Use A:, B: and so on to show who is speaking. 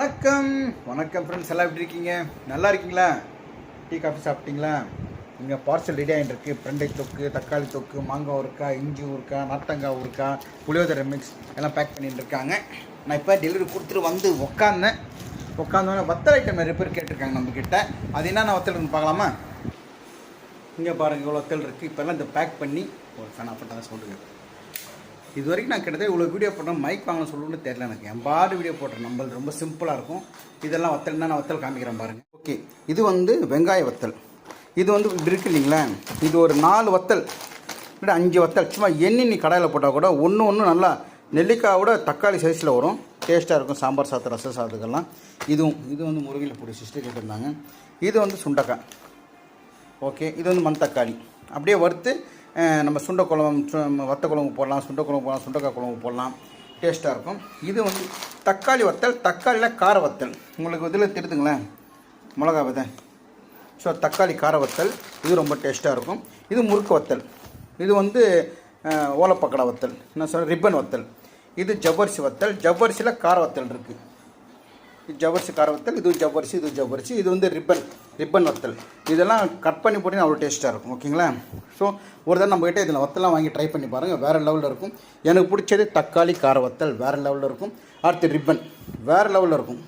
A: வணக்கம் வணக்கம் ஃப்ரெண்ட்ஸ், எல்லாம் எப்படி இருக்கீங்க? நல்லா இருக்கீங்களா? டீ காஃபி சாப்பிட்டீங்களா? இங்கே பார்சல் ரெடி ஆகிட்டு இருக்கு. பிரண்டை தொக்கு, தக்காளி தொக்கு, மாங்காய் ஊறுக்காய், இஞ்சி ஊறுக்காய், நார்த்தங்காய் ஊறுக்காய், புளியோதரை மிக்ஸ் எல்லாம் பேக் பண்ணிட்டு இருக்காங்க. நான் இப்போ டெலிவரி கொடுத்துட்டு வந்து உட்காந்தோன்னே வத்தல் ஐட்டம் நிறைய பேர் கேட்டிருக்காங்க நம்மக்கிட்ட. அது என்னென்ன வத்தல் இருக்குன்னு பார்க்கலாமா? இங்கே பாருங்கள், இவ்வளோ வத்தல் இருக்குது. இப்போல்லாம் இந்த பேக் பண்ணி ஒரு ஃபேன் ஆஃப் தான் சொல்லுங்கள். இது வரைக்கும் நான் கிட்டத்தட்ட இவ்வளோ வீடியோ போட்டேன். மைக் வாங்கணும் சொல்லணும்னு தெரியல எனக்கு. எம்பாடு வீடியோ போட்டேன். நம்மளது ரொம்ப சிம்பிளாக இருக்கும். இதெல்லாம் வத்தல்னா நான் வத்தல் காமிக்கிறேன் பாருங்கள். ஓகே, இது வந்து வெங்காய வத்தல். இது வந்து இப்படி இருக்கு இல்லைங்களா? இது ஒரு 4 வத்தல் இல்லை 5 வத்தல் சும்மா எண்ணெய் கடாயில் போட்டால் கூட ஒன்று நல்லா நெல்லிக்காயோட தக்காளி சைஸில் வரும். டேஸ்ட்டாக இருக்கும் சாம்பார் சாதம், ரச சாதத்துக்கெல்லாம். இது வந்து முருங்கையில் பொடி சிஸ்டர் கேட்டிருந்தாங்க. இது வந்து சுண்டைக்காய். ஓகே, இது வந்து மண்தக்காளி. அப்படியே வறுத்து நம்ம சுண்டை குழம்பு, வத்த குழம்பு போடலாம், சுண்டை குழம்பு போடலாம், சுண்டைக்காய் குழம்பு போடலாம். டேஸ்ட்டாக இருக்கும். இது வந்து தக்காளி வத்தல். தக்காளியில் கார வத்தல். உங்களுக்கு இதில் தெரியுதுங்களேன், மிளகா விதை. ஸோ தக்காளி கார வத்தல் இது ரொம்ப டேஸ்ட்டாக இருக்கும். இது முறுக்கு வத்தல். இது வந்து ஓலப்பக்கடா வத்தல், என்ன சொல்ல, ரிப்பன் வத்தல். இது ஜவ்வரிசி வத்தல். ஜவ்வரிசியில் கார வத்தல் இருக்குது. இது ஜவ்வரிசி கார வத்தல், இது ஜவ்வரிசி. இது வந்து ரிப்பன் வத்தல். இதெல்லாம் கட் பண்ணி போட்டிங்கன்னா அவ்வளோ டேஸ்ட்டாக இருக்கும். ஓகேங்களா? ஸோ ஒரு தடவை நம்மகிட்ட இதில் வத்தலாம் வாங்கி ட்ரை பண்ணி பாருங்கள். வேறு லெவலில் இருக்கும். எனக்கு பிடிச்சது தக்காளி கார வத்தல் வேறு லெவலில் இருக்கும். அடுத்து ரிப்பன் வேறு லெவலில் இருக்கும்.